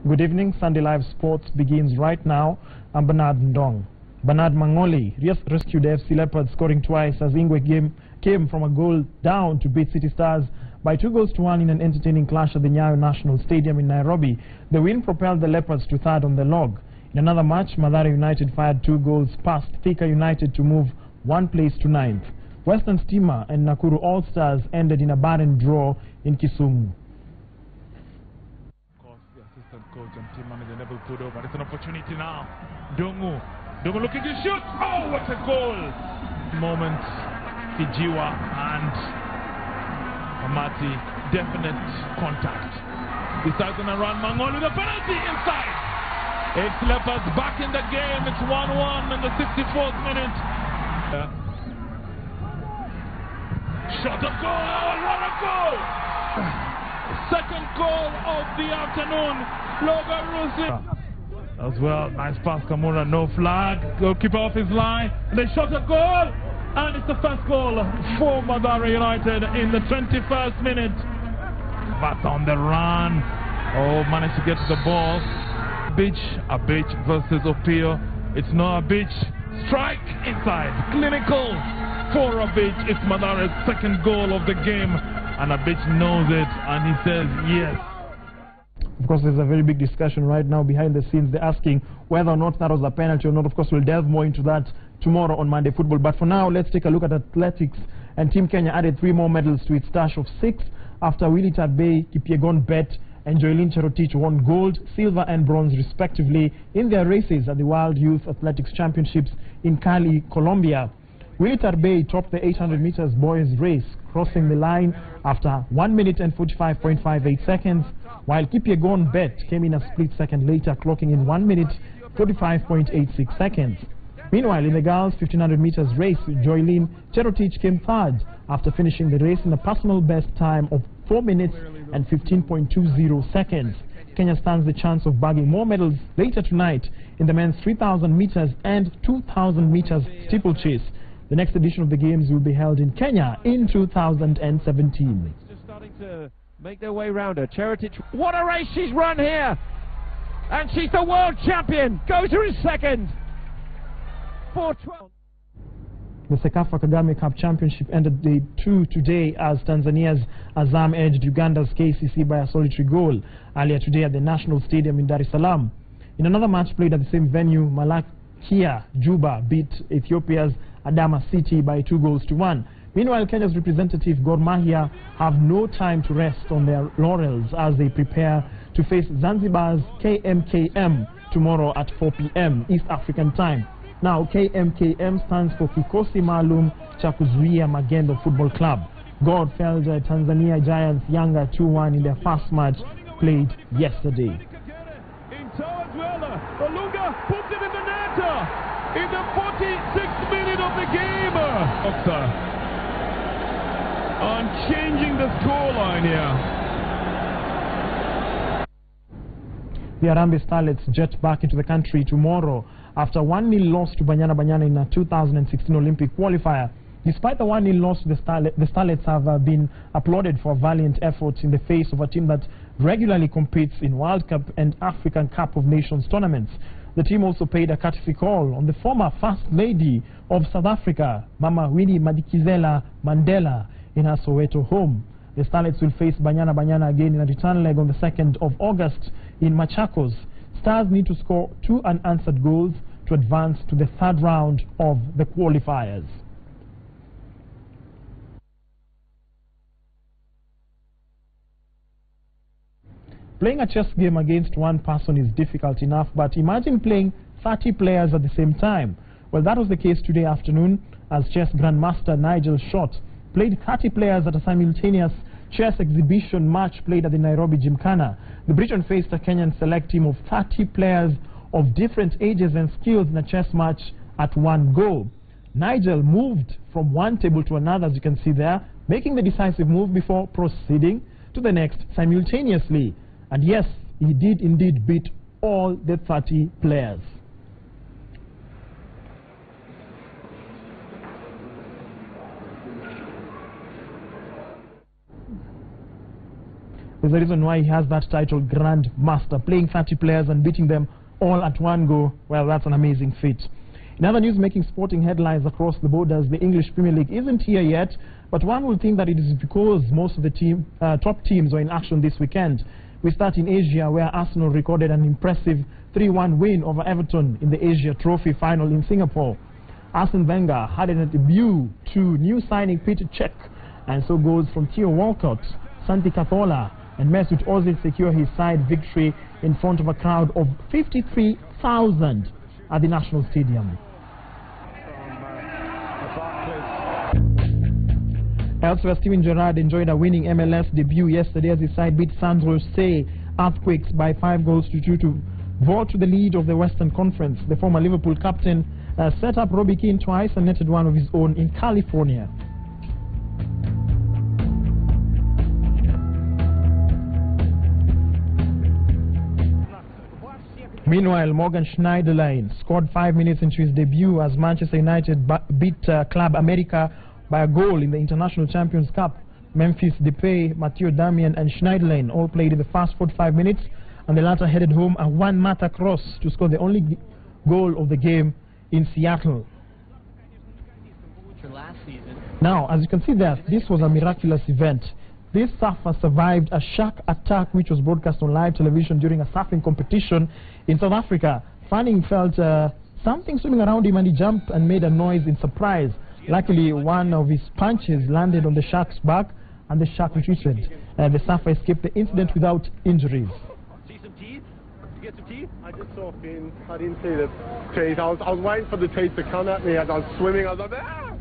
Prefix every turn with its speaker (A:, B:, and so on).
A: Good evening. Sunday Live Sports begins right now. I'm Bernard Ndong. Bernard Mangoli rescued FC Leopards, scoring twice as Ingwe came from a goal down to beat City Stars by 2-1 in an entertaining clash at the Nyayo National Stadium in Nairobi. The win propelled the Leopards to third on the log. In another match, Mathare United fired 2 goals past Thika United to move 1 place to 9th. Western Stima and Nakuru All-Stars ended in a barren draw in Kisumu.
B: Coach and team manager never put over. It's an opportunity now. Dungu looking to shoot. Oh, what a goal! Moment. Fijiwa and Amati, definite contact. Decides on a run. Mangoli with a penalty inside. It's Leopards back in the game. It's 1-1 in the 64th minute. Shot of goal. Oh, what a goal! Second goal of the afternoon. As well, nice pass, Kamura, no flag, goalkeeper off his line, they shot a goal, and it's the first goal for Mathare United in the 21st minute. But on the run, managed to get to the ball. A beach versus Opio. It's not a beach, strike inside, clinical for a beach. It's Mathare's second goal of the game, and a beach knows it, and he says yes.
A: Of course, there's a very big discussion right now behind the scenes. They're asking whether or not that was a penalty or not. Of course, we'll delve more into that tomorrow on Monday Football. But for now, let's take a look at athletics. And Team Kenya added 3 more medals to its stash of 6 after Willie Tadbei, Kipyegon Bet, and Joylin Cherotich won gold, silver, and bronze respectively in their races at the World Youth Athletics Championships in Cali, Colombia. Willie Tadbei topped the 800 meters boys race, crossing the line after 1 minute and 45.58 seconds, while Kipyegon Bet came in a split second later, clocking in 1 minute 45.86 seconds. Meanwhile, in the girls' 1500 meters race, Joylin Cherotich came third after finishing the race in a personal best time of 4 minutes and 15.20 seconds. Kenya stands the chance of bagging more medals later tonight in the men's 3000 meters and 2000 meters steeplechase. The next edition of the Games will be held in Kenya in 2017.
C: Just starting to make their way round her. Cherotich, what a race she's run here! And she's the world champion! Goes her in second! 4:12.
A: The Sekafa Kagame Cup Championship ended day 2 today as Tanzania's Azam edged Uganda's KCC by a solitary goal earlier today at the National Stadium in Dar es Salaam. In another match played at the same venue, Malakia Juba beat Ethiopia's Adama City by 2-1. Meanwhile, Kenya's representative Gor Mahia have no time to rest on their laurels as they prepare to face Zanzibar's KMKM tomorrow at 4 p.m. East African time. Now, KMKM stands for Kikosi Maalum cha Kuzuia Magendo Football Club. Gor felled Tanzania Giants Yanga 2-1 in their first match played yesterday.
B: Olunga puts it in the net in the 46th minute of the game. On changing the scoreline here.
A: The Harambee Starlets jet back into the country tomorrow after 1-0 loss to Banyana in a 2016 Olympic qualifier. Despite the 1-0 loss to the Starlets have been applauded for valiant efforts in the face of a team that regularly competes in World Cup and African Cup of Nations tournaments. The team also paid a courtesy call on the former First Lady of South Africa, Mama Winnie Madikizela Mandela, in her Soweto home. The Starlets will face Banyana again in a return leg on the 2nd of August in Machakos. Stars need to score 2 unanswered goals to advance to the 3rd round of the qualifiers. Playing a chess game against one person is difficult enough, but imagine playing 30 players at the same time. Well, that was the case today afternoon as chess grandmaster Nigel Short played 30 players at a simultaneous chess exhibition match played at the Nairobi Gymkhana. The Briton faced a Kenyan select team of 30 players of different ages and skills in a chess match at one go. Nigel moved from one table to another, as you can see there, making the decisive move before proceeding to the next simultaneously. And yes, he did indeed beat all the 30 players. There's a reason why he has that title, Grand Master. Playing 30 players and beating them all at one go, well, that's an amazing feat. In other news making sporting headlines across the borders, the English Premier League isn't here yet, but one would think that it is because most of the top teams are in action this weekend. We start in Asia, where Arsenal recorded an impressive 3-1 win over Everton in the Asia Trophy final in Singapore. Arsene Wenger had a debut to new signing Peter Cech, and so goals from Theo Walcott, Santi Cazorla and Mesut Ozil secure his side victory in front of a crowd of 53,000 at the National Stadium. Elsewhere, Steven Gerrard enjoyed a winning MLS debut yesterday as his side beat San Jose Earthquakes by 5-2 to vault to the lead of the Western Conference. The former Liverpool captain set up Robbie Keane twice and netted one of his own in California. Meanwhile, Morgan Schneiderlin scored 5 minutes into his debut as Manchester United beat Club America by a goal in the International Champions Cup. Memphis Depay, Matteo Darmian and Schneiderlin all played in the first 45 minutes, and the latter headed home a one-Mata cross to score the only goal of the game in Seattle. Now, as you can see there, this was a miraculous event. This surfer survived a shark attack which was broadcast on live television during a surfing competition in South Africa. Fanning felt something swimming around him and he jumped and made a noise in surprise. Luckily, one of his punches landed on the shark's back and the shark retreated. The surfer escaped the incident without injuries.
D: See some teeth? Did you get some teeth? I just saw a fin. I didn't see the teeth. I was waiting for the teeth to come at me as I was swimming. I was like, ah!